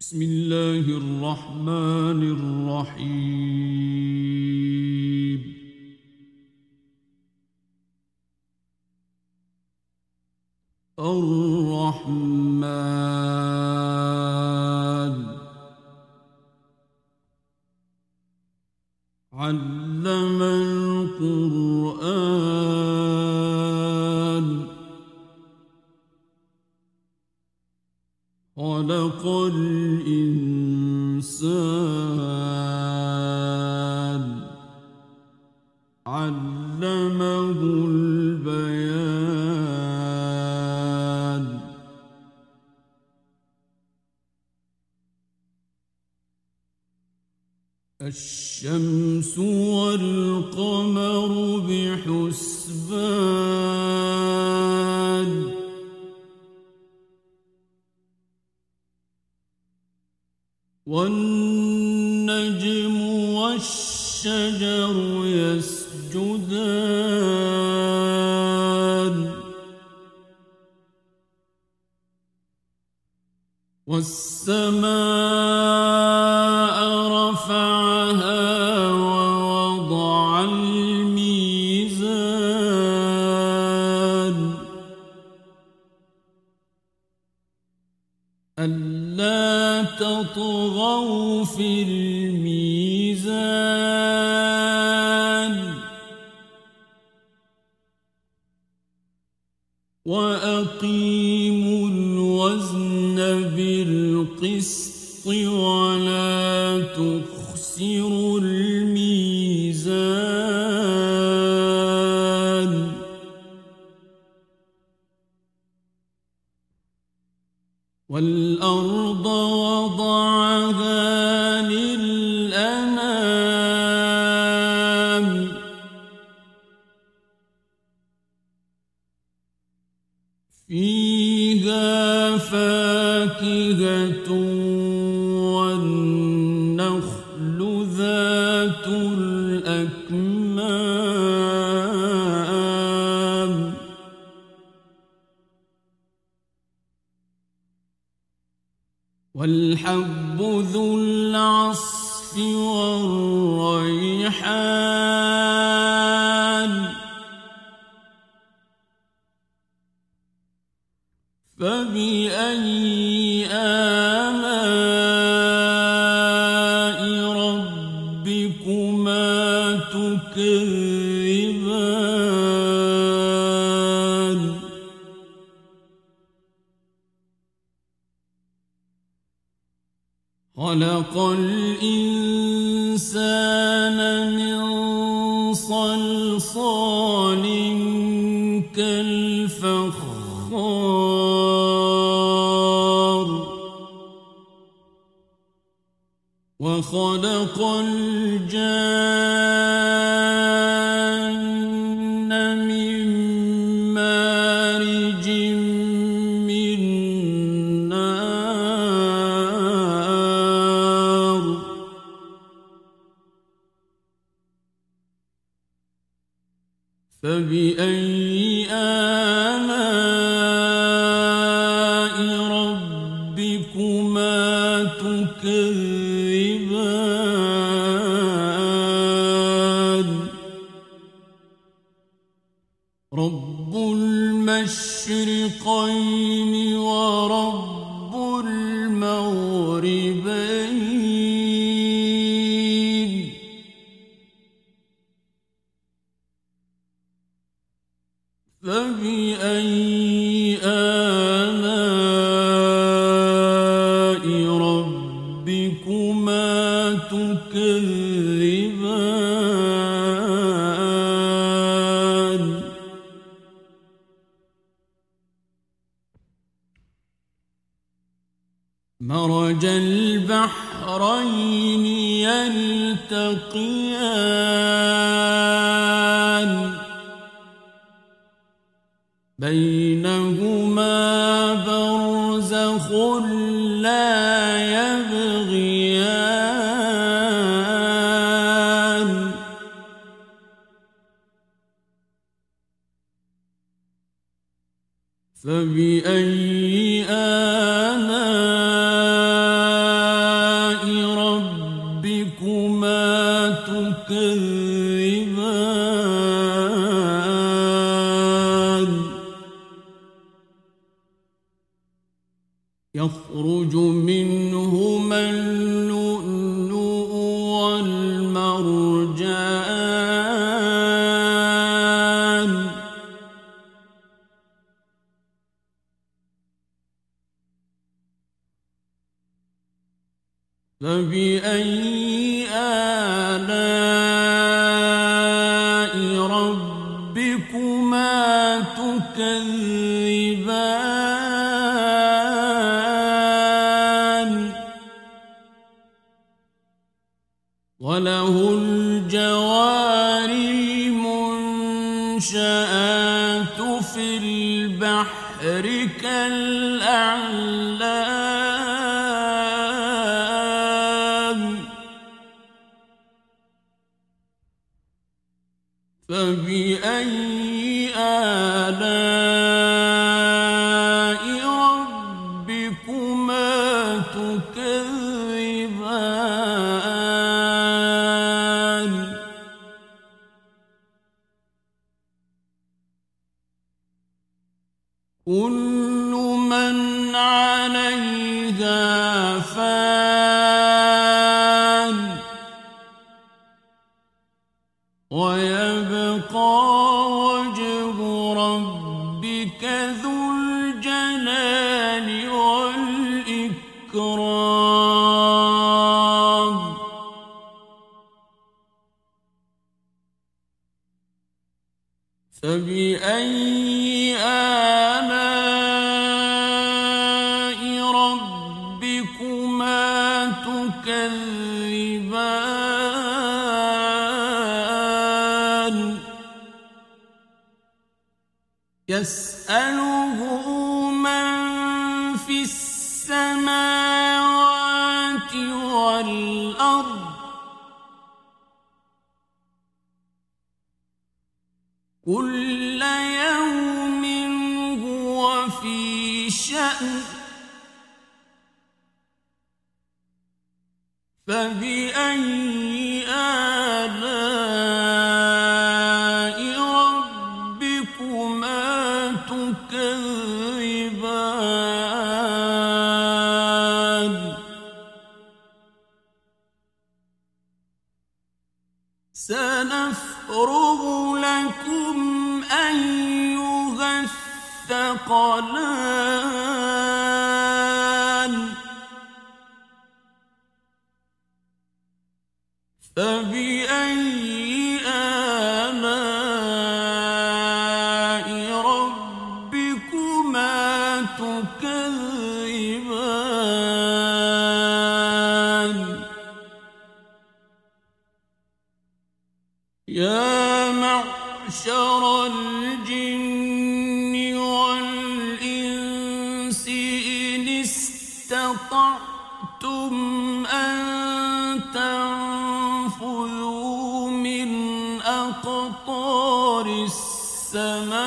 بسم الله الرحمن الرحيم. الرحمن علم القرآن خلق الإنسان علمه البيان. الشمس والقمر بحسبان والنجم والشجر يسجدان والسماء رفعها ووضع الميزان ألا تطغوا في الميزان وأقيموا الوزن بالقسط ولا تخسروا الميزان والأرض وضعها للأنام فيها فاكهة والنخل ذات الأكمام والحب ذو العصف والريحان فبأي آلاء ربكما تكذبان خلق الإنسان من صلصال كالفخار وخلق الجان من مارج من نار فبأي آلاء ربكما تكذبان رب المشرقين ورب المغربين فبأي آلاء ربكما تكذبان مرج البحرين يلتقيان بينهما برزخ لا يبغيان فبأي آلاء يخرج منهما اللؤلؤ والمرجان فبأي آلاء ربكما تكذبان وله الجوار المنشآت في البحر كالأعلام فبأي آلاء ربكما تكذبان كل من عليها فان ويبقى وجه ربك ذو الجلال والإكرام فبأي آلاء ربكما تكذبان يسأله من في السماوات والأرض كل يوم هو في شأن فبأي آلاء ربكما تكذبان سنفرغ لكم أيها الثقلان فبأي آلاء ربكما تكذبان يا معشر الجن والإنس إن استطعتم أن تنفذوا من أقطار السماوات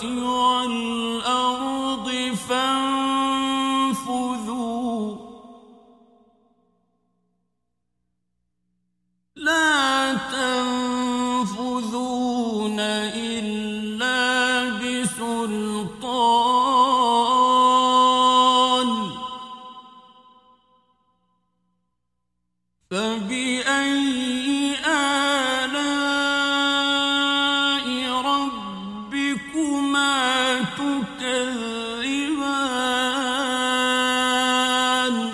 والأرض فانفذوا لا تنفذون إلا بسلطان فبأي آلاء ربكما تكذبان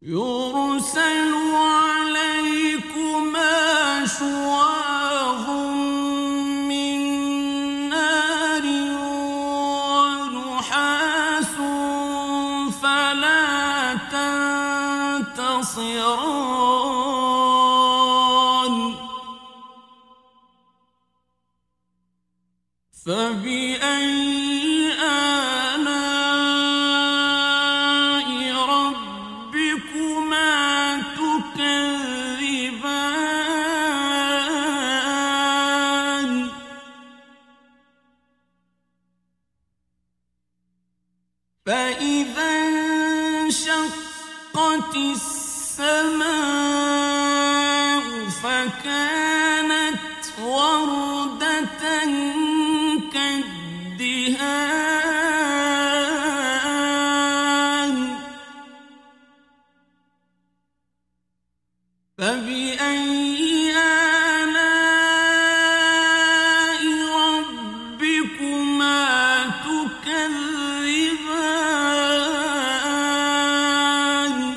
يرسل عليكما شواظ من نار ونحاس فلا تنتصران فبأي آلاء ربكما تكذبان فإذا انشقت السماء فكانت وردة الدهان فبأي آلاء ربكما تكذبان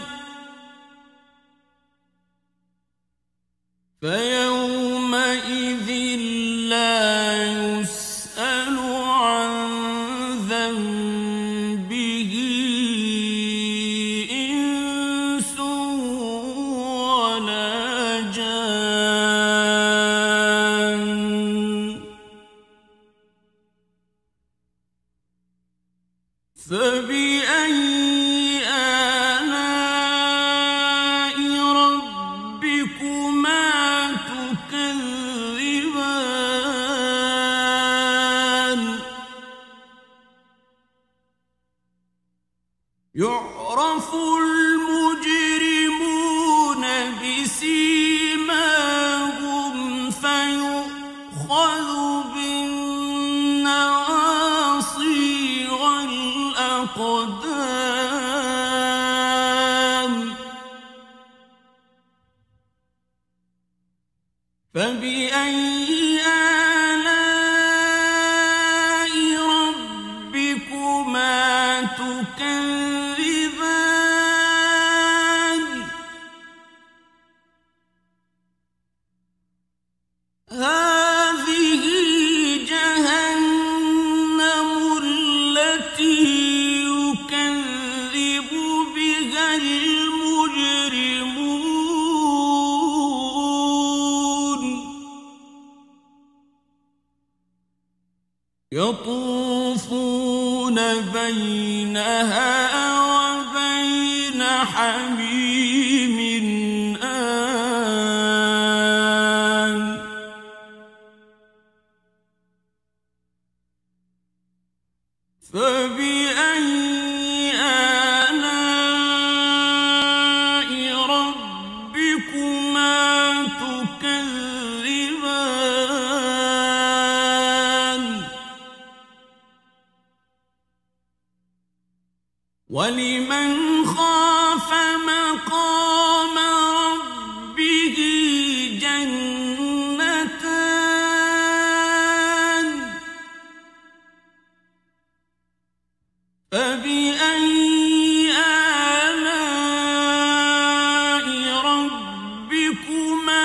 فيومئذ لا يسأل عن ذنبه إنس ولا جان فبأي آلاء ربكما تكذبان يعرف المجرمون بسيماهم فيؤخذ بالنواصي والأقدام فبأي آلاء ربكما تكذبان هذه جهنم التي يكذب بها المجرمون يطوفون بينها وبين حميم آن فبأي آلاء ربكما تكذبان ولمن خاف مقام ربه جنتان فبأي آلاء ربكما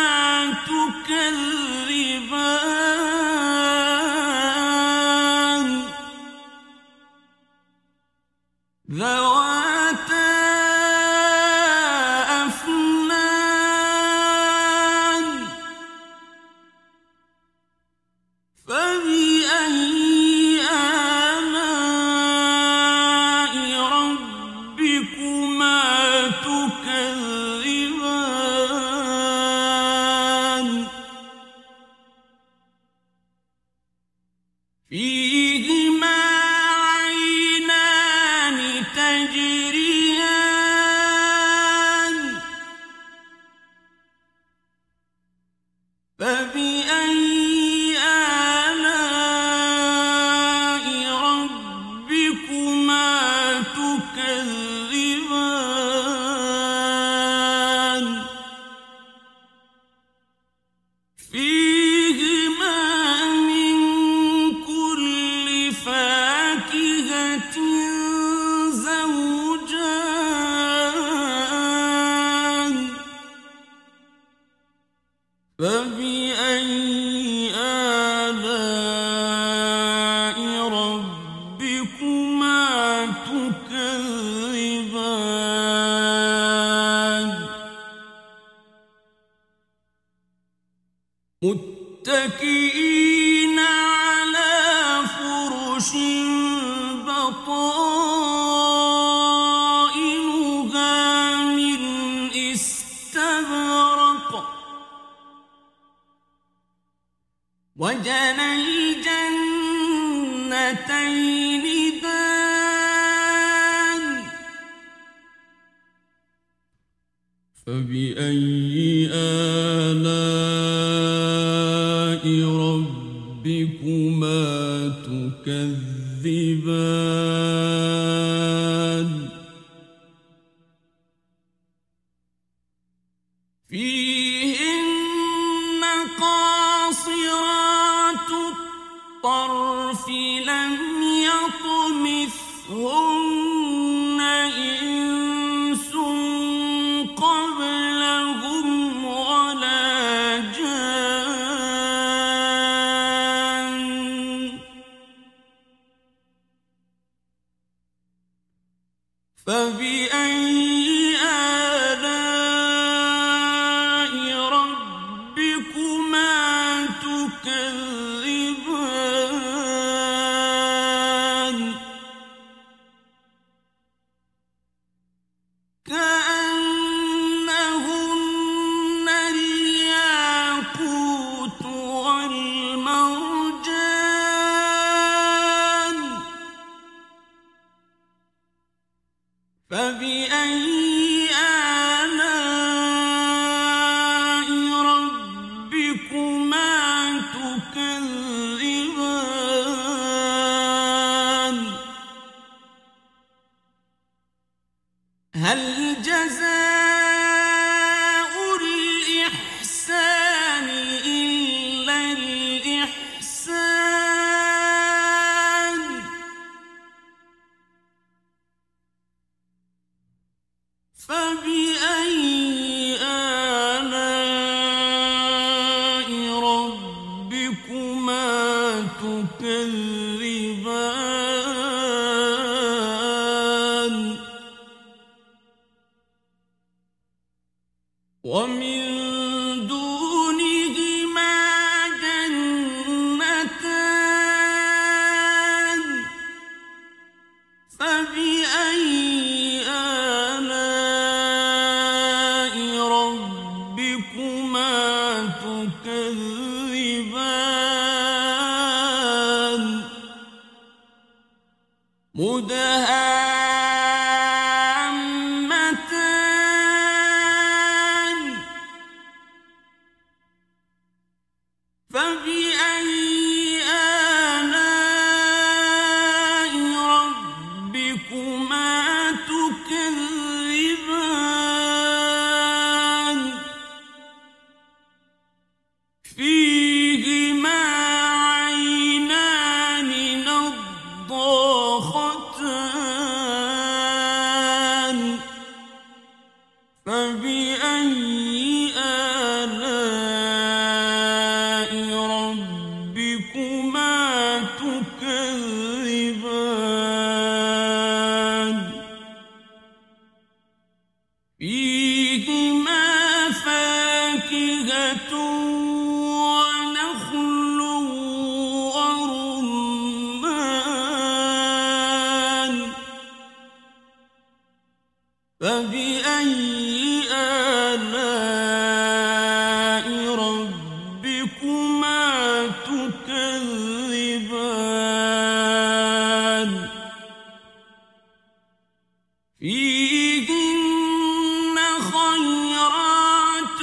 تكذبان ذواتا أفنان فبأي آلاء ربكما تكذبان فيهما عينان تجريان فبأي آلاء ربكما تكذبان فيهما من كل فاكهة زوجان فبأي آلاء ربكما تكذبان متكئين على فرش بطائنها من استبرق وجنى الجنتين دان فبأي آلاء ربكما تكذبان تكذبان فيهن قاصرات الطرف لم يطمثهن إنس قبلهم ولا جان فبأي آلاء ربكما تكذبان كأنهن الياقوت والمرجان فبأي آلاء ربكما تكذبان هل جزاء الإحسان إلا الإحسان فبأي آلاء ربكما تكذبان ومن دونهما جنتان فبأي آلاء ربكما تكذبان مدهامتان فبأي آلاء ربكما تكذبان فيهما عينان نضاختان فبأي آلاء ربكما تكذبان فيهما فاكهة ونخل ورمان فبأي آلاء ربكما تكذبان فيهن خيرات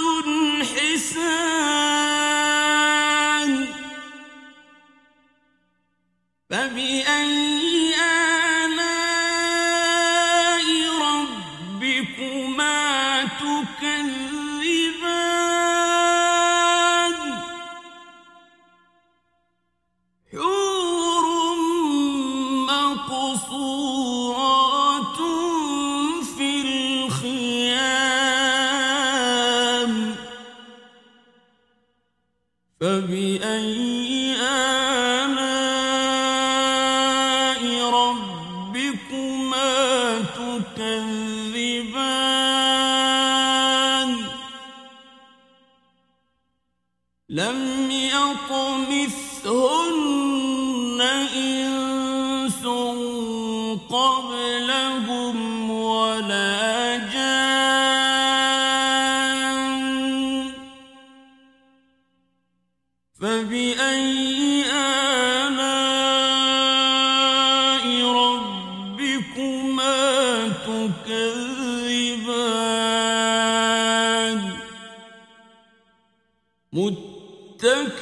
حسان فبأي آلاء ربكما تكذبان حور مقصورات في الخيام فبأي آلاء ربكما تكذبان لم يطمثهن إنس قبلهم ولا جان فبأي آلاء ربكما تكذبان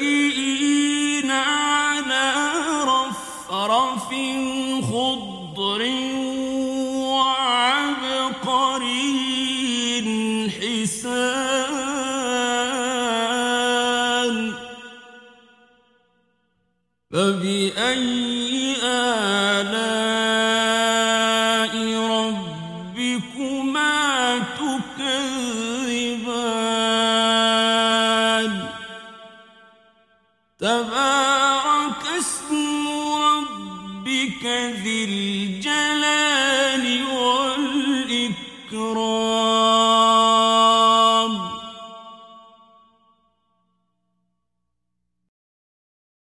متكئين على رفرف خضر وعبقري حسان فبأي آلاء ربكما تكذبان تبارك اسم ربك ذي